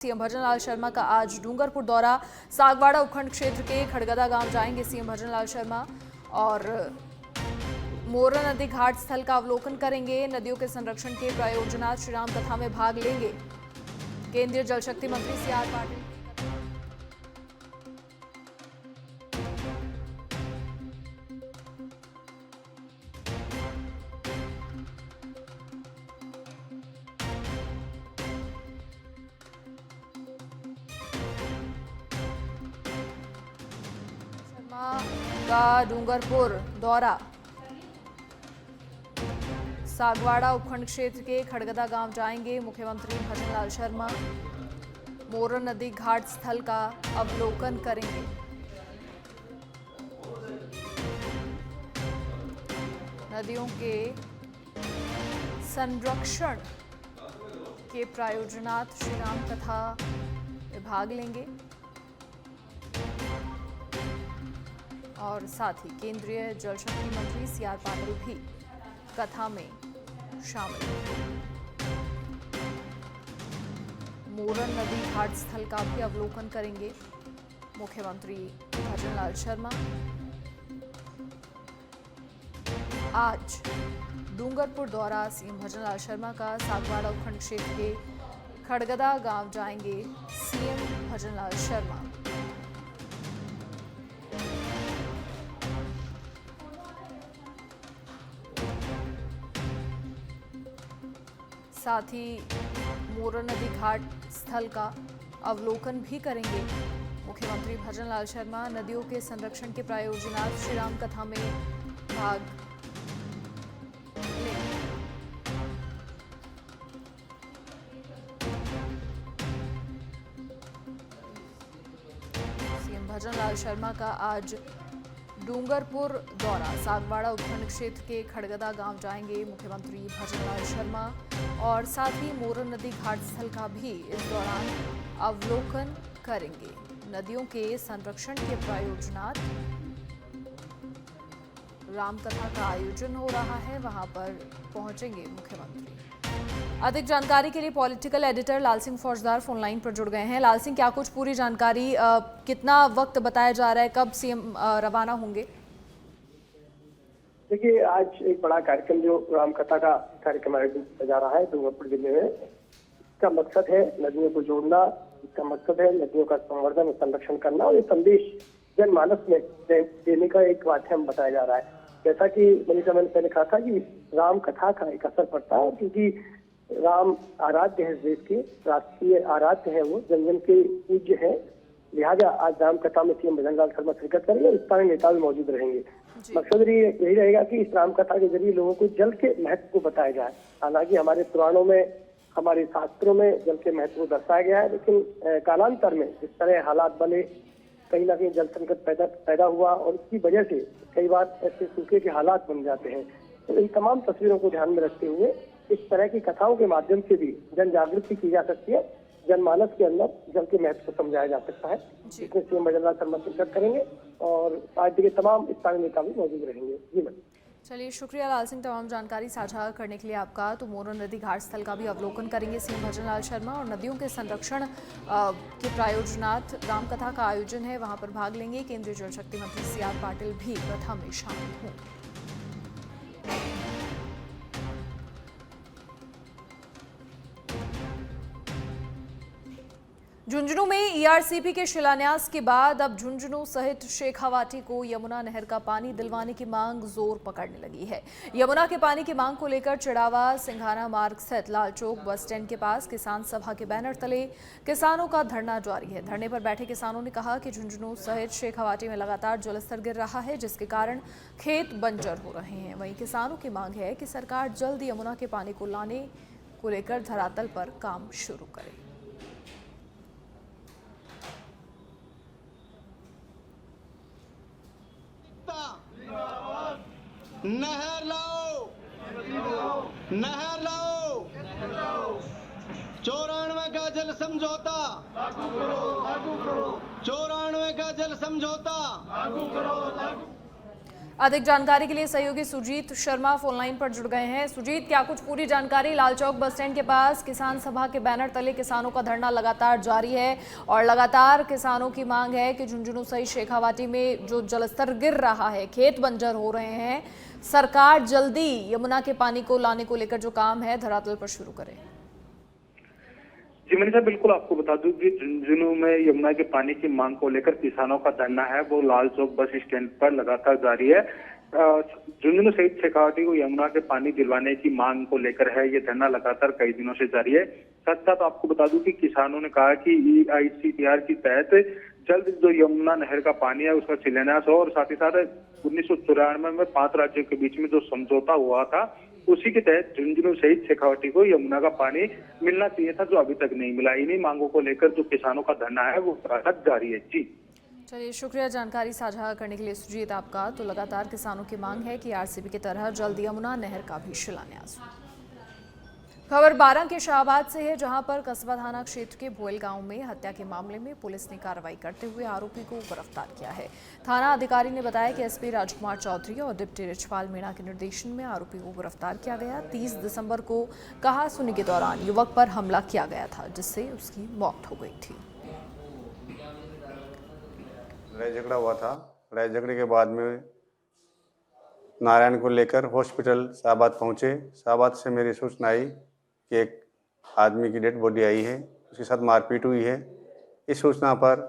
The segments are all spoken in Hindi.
सीएम भजनलाल शर्मा का आज डूंगरपुर दौरा। सागवाड़ा उपखंड क्षेत्र के खड़गदा गांव जाएंगे सीएम भजनलाल शर्मा और मोरन नदी घाट स्थल का अवलोकन करेंगे। नदियों के संरक्षण के प्रायोजनार्थ श्री राम कथा में भाग लेंगे। केंद्रीय जल शक्ति मंत्री सी.आर. पाटिल का डूंगरपुर दौरा। सागवाड़ा उपखंड क्षेत्र के खड़गदा गांव जाएंगे मुख्यमंत्री भजनलाल शर्मा। मोरन नदी घाट स्थल का अवलोकन करेंगे। नदियों के संरक्षण के प्रायोजनार्थ श्री राम कथा में भाग लेंगे और साथ ही केंद्रीय जल शक्ति मंत्री सी.आर. पाटिल भी कथा में शामिल हैं। मोरन नदी घाट स्थल का भी अवलोकन करेंगे मुख्यमंत्री भजनलाल शर्मा। आज डूंगरपुर दौरा सीएम भजनलाल शर्मा का। सागवाड़ा उपखंड क्षेत्र के खड़गदा गांव जाएंगे सीएम भजनलाल शर्मा। साथ ही मोरन नदी घाट स्थल का अवलोकन भी करेंगे मुख्यमंत्री भजनलाल शर्मा। नदियों के संरक्षण के प्रायोजनार्थ श्री राम कथा में भाग लेंगे। सीएम भजनलाल शर्मा का आज डूंगरपुर दौरा। सागवाड़ा उपखंड क्षेत्र के खड़गदा गांव जाएंगे मुख्यमंत्री भजनलाल शर्मा और साथ ही मोरन नदी घाट स्थल का भी इस दौरान अवलोकन करेंगे। नदियों के संरक्षण के प्रायोजनार्थ रामकथा का आयोजन हो रहा है, वहां पर पहुंचेंगे मुख्यमंत्री। अधिक जानकारी के लिए पॉलिटिकल एडिटर लाल सिंह फौजदार फोनलाइन पर जुड़ गए हैं। लाल सिंह, क्या कुछ पूरी जानकारी, कितना वक्त बताया जा रहा है, कब सीएम रवाना होंगे? देखिए, आज एक बड़ा कार्यक्रम जो रामकथा का कार्यक्रम आयोजित किया जा रहा है डूंगरपुर जिले में। इसका मकसद है नदियों को जोड़ना, इसका मकसद है नदियों का संवर्धन और संरक्षण करना और ये संदेश जनमानस में देने का एक माध्यम बताया जा रहा है। जैसा कि मनीषा मैंने पहले कहा था कि राम कथा का एक असर पड़ता है, क्योंकि राम आराध्य है, देश के राष्ट्रीय आराध्य है, वो जन जन के पूज्य है। लिहाजा आज राम कथा में सीएम भजनलाल शर्मा शिरकत करेंगे और स्थानीय नेता भी मौजूद रहेंगे। मकसद यही रहेगा कि इस राम कथा के जरिए लोगों को जल के महत्व को बताया जाए। हालांकि हमारे पुराणों में, हमारे शास्त्रों में जल के महत्व को दर्शाया गया है, लेकिन कालांतर में जिस तरह हालात बने, कहीं ना कहीं जल संकट पैदा हुआ और इसकी वजह से कई बार ऐसे सूखे के हालात बन जाते हैं। तो इन तमाम तस्वीरों को ध्यान में रखते हुए इस तरह की कथाओं के माध्यम से भी जन जागृति की जा सकती है, जनमानस के अंदर जल के महत्व को समझाया जा सकता है। इसमें सीएम भजनलाल शर्मा शिरकत करेंगे और पार्टी के तमाम स्थानीय नेता भी मौजूद रहेंगे। जी मैम। चलिए, शुक्रिया लाल सिंह तमाम जानकारी साझा करने के लिए आपका। तो मोरन नदी घाट स्थल का भी अवलोकन करेंगे सीएम भजनलाल शर्मा और नदियों के संरक्षण के प्रायोजनार्थ रामकथा का आयोजन है, वहां पर भाग लेंगे। केंद्रीय जल शक्ति मंत्री सी.आर. पाटिल भी कथा में शामिल होंगे। झुंझुनू में ईआरसीपी के शिलान्यास के बाद अब झुंझुनू सहित शेखावाटी को यमुना नहर का पानी दिलवाने की मांग जोर पकड़ने लगी है। यमुना के पानी की मांग को लेकर चिड़ावा सिंघाना मार्ग स्थित लाल चौक बस स्टैंड के पास किसान सभा के बैनर तले किसानों का धरना जारी है। धरने पर बैठे किसानों ने कहा कि झुंझुनू सहित शेखावाटी में लगातार जलस्तर गिर रहा है, जिसके कारण खेत बंजर हो रहे हैं। वहीं किसानों की मांग है कि सरकार जल्द यमुना के पानी को लाने को लेकर धरातल पर काम शुरू करे। नहर लाओ, नहर लाओ, 94 का जल समझौता लागू करो, लागू करो, 94 का जल समझौता लागू करो, लागू। अधिक जानकारी के लिए सहयोगी सुजीत शर्मा फोन लाइन पर जुड़ गए हैं। सुजीत, क्या कुछ पूरी जानकारी? लाल चौक बस स्टैंड के पास किसान सभा के बैनर तले किसानों का धरना लगातार जारी है और लगातार किसानों की मांग है कि झुंझुनू सहित शेखावाटी में जो जलस्तर गिर रहा है, खेत बंजर हो रहे हैं, सरकार जल्दी यमुना के पानी को लाने को लेकर जो काम है धरातल पर शुरू करे। जी मनीषा, बिल्कुल आपको बता दूं कि झुंझुनू में यमुना के पानी की मांग को लेकर किसानों का धरना है वो लाल चौक बस स्टैंड पर लगातार जारी है। झुंझुनू सहित शेखावाटी को यमुना के पानी दिलवाने की मांग को लेकर है ये धरना लगातार कई दिनों से जारी है। साथ साथ आपको बता दूं कि किसानों ने कहा कि EICPR के तहत जल्द जो यमुना नहर का पानी है उसका शिलान्यास हो और साथ ही साथ 1994 में 5 राज्यों के बीच में जो समझौता हुआ था उसी के तहत झुंझुनू सहित शेखावाटी को यमुना का पानी मिलना चाहिए था, जो अभी तक नहीं मिला। इन्हीं मांगों को लेकर जो किसानों का धरना है वो लगातार जारी है। जी चलिए, शुक्रिया जानकारी साझा करने के लिए सुजीत आपका। तो लगातार किसानों की मांग है कि RCP की तरह जल्द यमुना नहर का भी शिलान्यास हो। खबर 12 के शाहबाद से है, जहां पर कस्बा थाना क्षेत्र के भोयल गांव में हत्या के मामले में पुलिस ने कार्रवाई करते हुए आरोपी को गिरफ्तार किया है। थाना अधिकारी ने बताया कि SP राजकुमार चौधरी और डिप्टी रिचपाल मीणा के निर्देशन में आरोपी को गिरफ्तार किया गया। 30 दिसंबर को कहा सुनी के दौरान युवक पर हमला किया गया था, जिससे उसकी मौत हो गई थी। लड़ाई झगड़ा हुआ था। लड़ाई झगड़े के बाद में नारायण को लेकर हॉस्पिटल शाहबाद पहुंचे। शाहबाद से मेरी सूचना आई कि एक आदमी की डेड बॉडी आई है, उसके साथ मारपीट हुई है। इस सूचना पर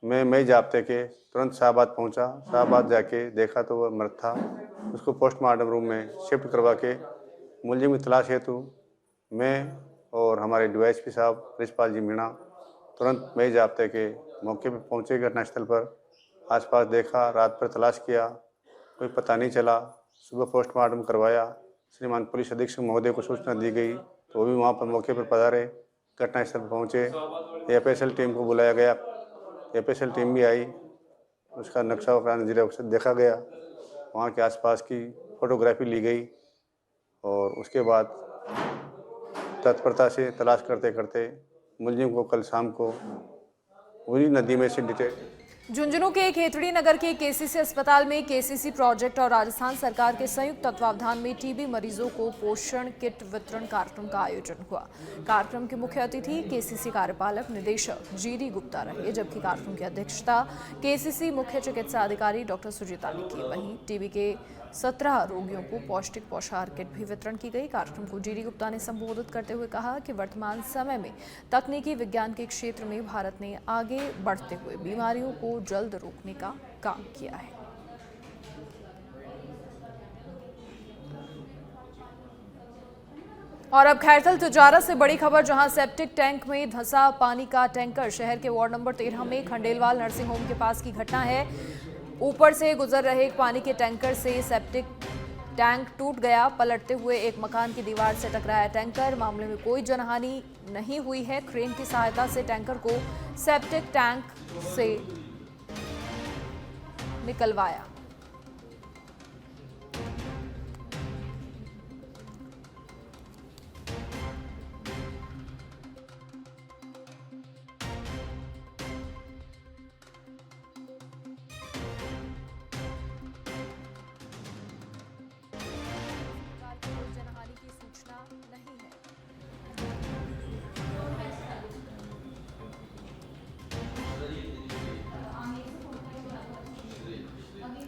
मैं जाब्ते के तुरंत शाहबाद पहुंचा। शाहबाद जाके देखा तो वह मृत था। उसको पोस्टमार्टम रूम में शिफ्ट करवा के मुलजिम की तलाश हेतु मैं और हमारे DYSP साहब रिचपाल जी मीणा तुरंत मैं जाब्ते के मौके पर पहुंचे। घटनास्थल पर आसपास देखा, रात भर तलाश किया, कोई पता नहीं चला। सुबह पोस्टमार्टम करवाया। श्रीमान पुलिस अधीक्षक महोदय को सूचना दी गई तो वो भी वहाँ पर मौके पर पधारे, घटनास्थल पर पहुँचे। FSL टीम को बुलाया गया, FSL टीम भी आई। उसका नक्शा वगैरह नज़ीरा देखा गया, वहाँ के आसपास की फोटोग्राफी ली गई और उसके बाद तत्परता से तलाश करते करते मुलजिम को कल शाम को वही नदी में से डिटेक्ट। झुंझुनू के खेतड़ी नगर के KCC अस्पताल में KCC प्रोजेक्ट और राजस्थान सरकार के संयुक्त तत्वावधान में TB मरीजों को पोषण किट वितरण कार्यक्रम का आयोजन हुआ। कार्यक्रम के मुख्य अतिथि KCC कार्यपालक निदेशक GD गुप्ता रहे, जबकि कार्यक्रम की अध्यक्षता KCC मुख्य चिकित्सा अधिकारी डॉक्टर सुजीता ने की। वहीं TB के 17 रोगियों को पौष्टिक पोषाहार किट भी वितरण की गई। कार्यक्रम को GD गुप्ता ने संबोधित करते हुए कहा कि वर्तमान समय में तकनीकी विज्ञान के क्षेत्र में भारत ने आगे बढ़ते हुए बीमारियों को जल्द रोकने का काम किया है। और अब खैरथल तिजारत से बड़ी खबर, जहां सेप्टिक टैंक में धंसा पानी का टैंकर। शहर के वार्ड नंबर 13 में खंडेलवाल नर्सिंग होम के पास की घटना है। ऊपर से गुजर रहे पानी के टैंकर से सेप्टिक टैंक टूट गया। पलटते हुए एक मकान की दीवार से टकराया टैंकर। मामले में कोई जनहानि नहीं हुई है। क्रेन की सहायता से टैंकर को सेप्टिक टैंक से निकलवाया। जनहानि की सूचना नहीं है।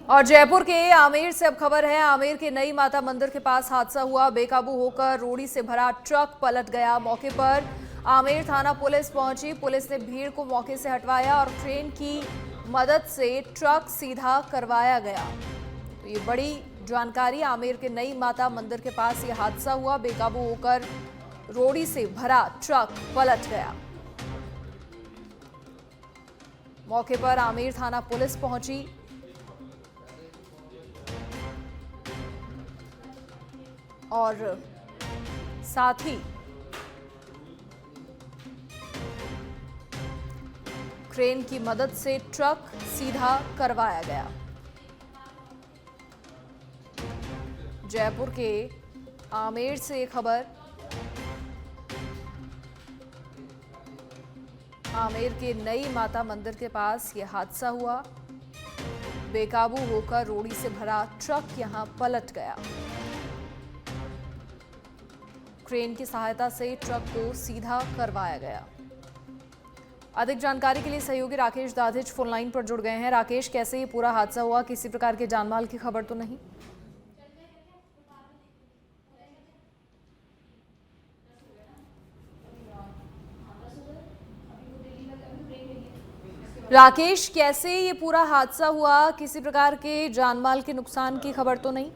और जयपुर के आमेर से अब खबर है। आमेर के नई माता मंदिर के पास हादसा हुआ। बेकाबू होकर रोड़ी से भरा ट्रक पलट गया। मौके पर आमेर थाना पुलिस पहुंची। पुलिस ने भीड़ को मौके से हटवाया और क्रेन की मदद से ट्रक सीधा करवाया गया। तो ये बड़ी जानकारी। आमेर के नई माता मंदिर के पास ये हादसा हुआ। बेकाबू होकर रोड़ी से भरा ट्रक पलट गया। मौके पर आमेर थाना पुलिस पहुंची। और साथ ही क्रेन की मदद से ट्रक सीधा करवाया गया। जयपुर के आमेर से खबर। आमेर के नई माता मंदिर के पास यह हादसा हुआ। बेकाबू होकर रोड़ी से भरा ट्रक यहां पलट गया। क्रेन की सहायता से ट्रक को सीधा करवाया गया। अधिक जानकारी के लिए सहयोगी राकेश दाधिच फोन लाइन पर जुड़ गए हैं। राकेश, कैसे ये पूरा हादसा हुआ? किसी प्रकार के जानमाल की खबर तो नहीं? राकेश, कैसे ये पूरा हादसा हुआ? किसी प्रकार के जानमाल के नुकसान की खबर तो नहीं?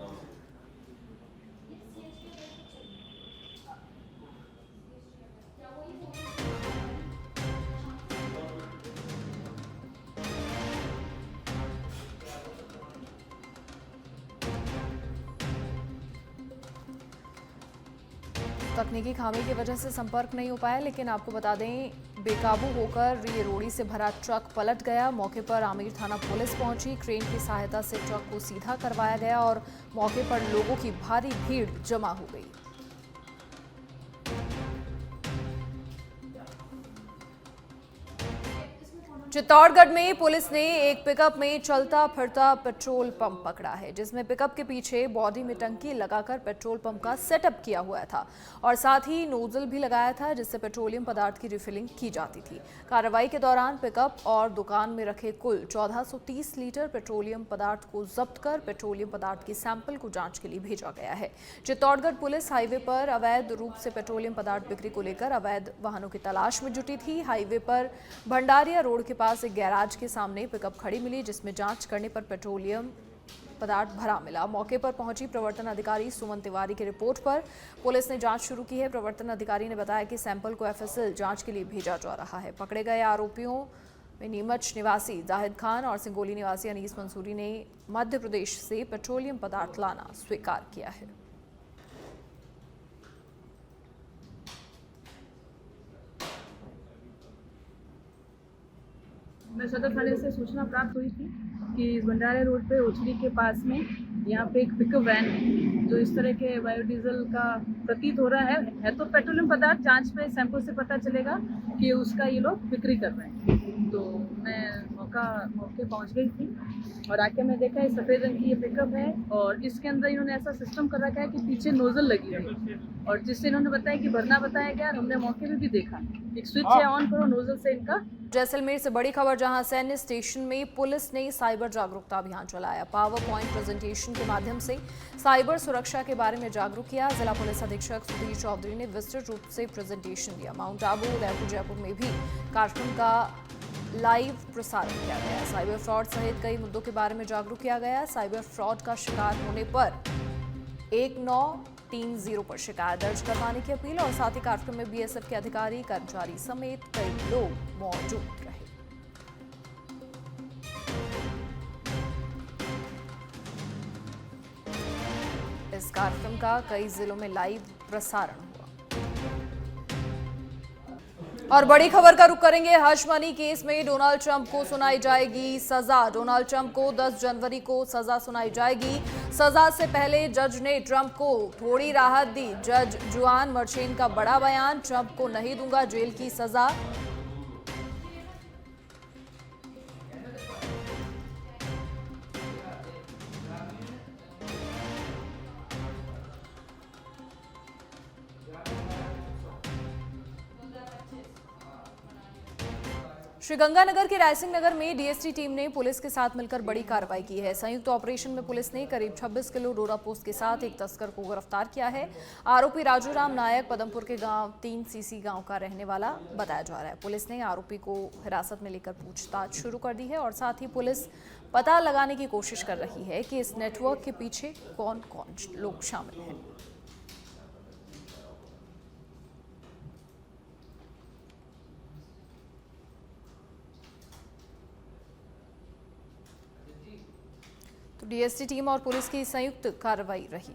तकनीकी खामी की वजह से संपर्क नहीं हो पाया, लेकिन आपको बता दें बेकाबू होकर ये रोड़ी से भरा ट्रक पलट गया। मौके पर आमिर थाना पुलिस पहुंची। क्रेन की सहायता से ट्रक को सीधा करवाया गया और मौके पर लोगों की भारी भीड़ जमा हो गई। चित्तौड़गढ़ में पुलिस ने एक पिकअप में चलता फिरता पेट्रोल पंप पकड़ा है, जिसमें पिकअप के पीछे बॉडी में टंकी लगाकर पेट्रोल पंप का सेटअप किया हुआ था और साथ ही नोजल भी लगाया था, जिससे पेट्रोलियम पदार्थ की रिफिलिंग की जाती थी। कार्रवाई के दौरान पिकअप और दुकान में रखे कुल 1430 लीटर पेट्रोलियम पदार्थ को जब्त कर पेट्रोलियम पदार्थ की सैंपल को जांच के लिए भेजा गया है। चित्तौड़गढ़ पुलिस हाईवे पर अवैध रूप से पेट्रोलियम पदार्थ बिक्री को लेकर अवैध वाहनों की तलाश में जुटी थी। हाईवे पर भंडारिया रोड के पास एक गैराज के सामने पिकअप खड़ी मिली, जिसमें जांच करने पर पेट्रोलियम पदार्थ भरा मिला। मौके पर पहुंची प्रवर्तन अधिकारी सुमन तिवारी की रिपोर्ट पर पुलिस ने जांच शुरू की है। प्रवर्तन अधिकारी ने बताया कि सैंपल को एफएसएल जांच के लिए भेजा जा रहा है। पकड़े गए आरोपियों में नीमच निवासी जाहिद खान और सिंगोली निवासी अनीस मंसूरी ने मध्य प्रदेश से पेट्रोलियम पदार्थ लाना स्वीकार किया है। मैं सदर थाने से सूचना प्राप्त हुई थी कि भंडारा रोड पे ओछली के पास में यहाँ पे एक पिकअप वैन है जो इस तरह के बायोडीजल का प्रतीत हो रहा है तो पेट्रोलियम पदार्थ जांच पे सैंपल से पता चलेगा कि उसका ये लोग बिक्री कर रहे हैं। तो मैं मौके पहुँच गई थी और आके मैं देखा ये सफ़ेद रंग की ये पिकअप है और इसके अंदर इन्होंने ऐसा सिस्टम कर रखा है कि पीछे नोजल लगी है और जिससे इन्होंने बताया कि भरना बताया गया। हमने मौके पे भी देखा एक स्विच है, ऑन करो, नोजल से इनका। जैसलमेर से बड़ी खबर, जहां सैन्य स्टेशन में पुलिस ने साइबर जागरूकता अभियान चलाया। पावर पॉइंट प्रेजेंटेशन के माध्यम से साइबर सुरक्षा के बारे में जागरूक किया। जिला पुलिस अधीक्षक सुधीर चौधरी ने विस्तृत रूप से प्रेजेंटेशन दिया। माउंट आबू, उदयपुर, जयपुर में भी कार्यक्रम का लाइव प्रसारण किया गया। साइबर फ्रॉड सहित कई मुद्दों के बारे में जागरूक किया गया। साइबर फ्रॉड का शिकार होने पर 1930 पर शिकायत दर्ज करवाने की अपील और साथ ही कार्यक्रम में बीएसएफ के अधिकारी, कर्मचारी समेत कई लोग मौजूद रहे। इस कार्यक्रम का कई जिलों में लाइव प्रसारण हुआ। और बड़ी खबर का रुख करेंगे। हश मनी केस में डोनाल्ड ट्रंप को सुनाई जाएगी सजा। डोनाल्ड ट्रंप को 10 जनवरी को सजा सुनाई जाएगी। सजा से पहले जज ने ट्रंप को थोड़ी राहत दी। जज जुआन मर्चेंट का बड़ा बयान, ट्रंप को नहीं दूंगा जेल की सजा। श्रीगंगानगर के रायसिंह नगर में डीएसटी टीम ने पुलिस के साथ मिलकर बड़ी कार्रवाई की है। संयुक्त ऑपरेशन में पुलिस ने करीब 26 किलो डोरा पोस्त के साथ एक तस्कर को गिरफ्तार किया है। आरोपी राजू राम नायक पदमपुर के गांव 3 सीसी गांव का रहने वाला बताया जा रहा है। पुलिस ने आरोपी को हिरासत में लेकर पूछताछ शुरू कर दी है और साथ ही पुलिस पता लगाने की कोशिश कर रही है कि इस नेटवर्क के पीछे कौन कौन लोग शामिल हैं। तो डीएसटी टीम और पुलिस की संयुक्त कार्रवाई रही।